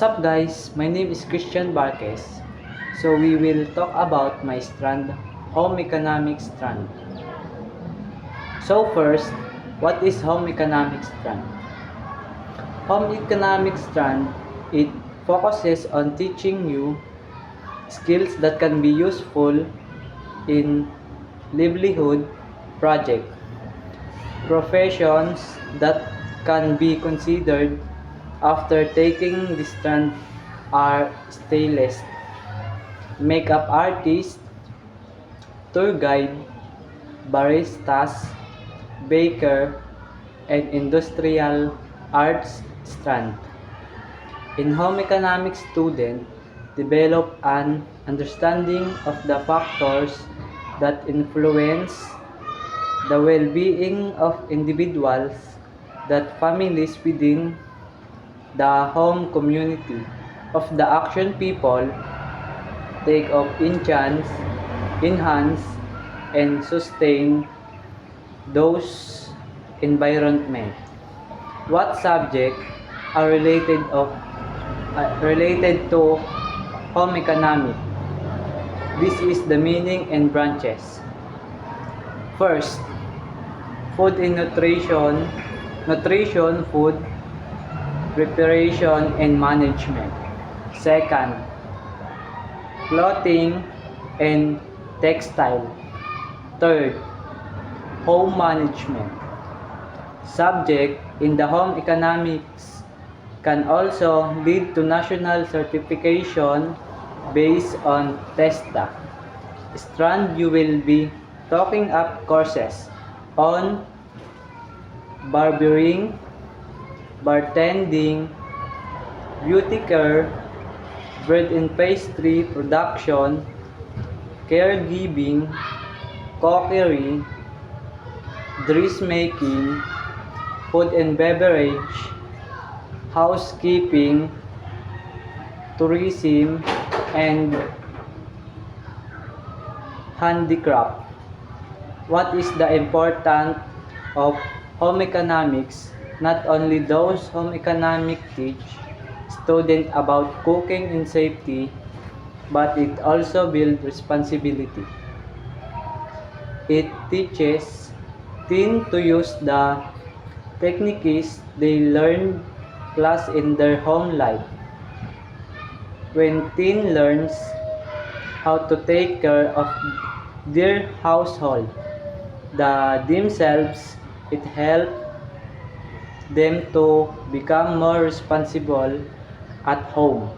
What's up guys? My name is Christian Barquez. So we will talk about my strand, home economics strand. So first, what is home economics strand? Home economics strand, it focuses on teaching you skills that can be useful in livelihood project, professions that can be considered after taking this strand are stylist, makeup artist, tour guide, baristas, baker, and industrial arts strand. In home economics, student develop an understanding of the factors that influence the well-being of individuals, that families within the home community, of the action people take of enhance, and sustain those environment. What subjects are related to home economics? This is the meaning and branches. First, food and nutrition, food, preparation and management. Second, clothing and textile. Third, home management. Subject in the home economics can also lead to national certification based on TESDA. Strand, you will be taking up courses on barbering, bartending, beauty care, bread and pastry production, caregiving, cookery, dressmaking, food and beverage, housekeeping, tourism, and handicraft. What is the importance of home economics? Not only those home economics teach students about cooking and safety, but it also builds responsibility. It teaches teens to use the techniques they learn plus in their home life. When teen learns how to take care of their household, themselves, it helps them to become more responsible at home.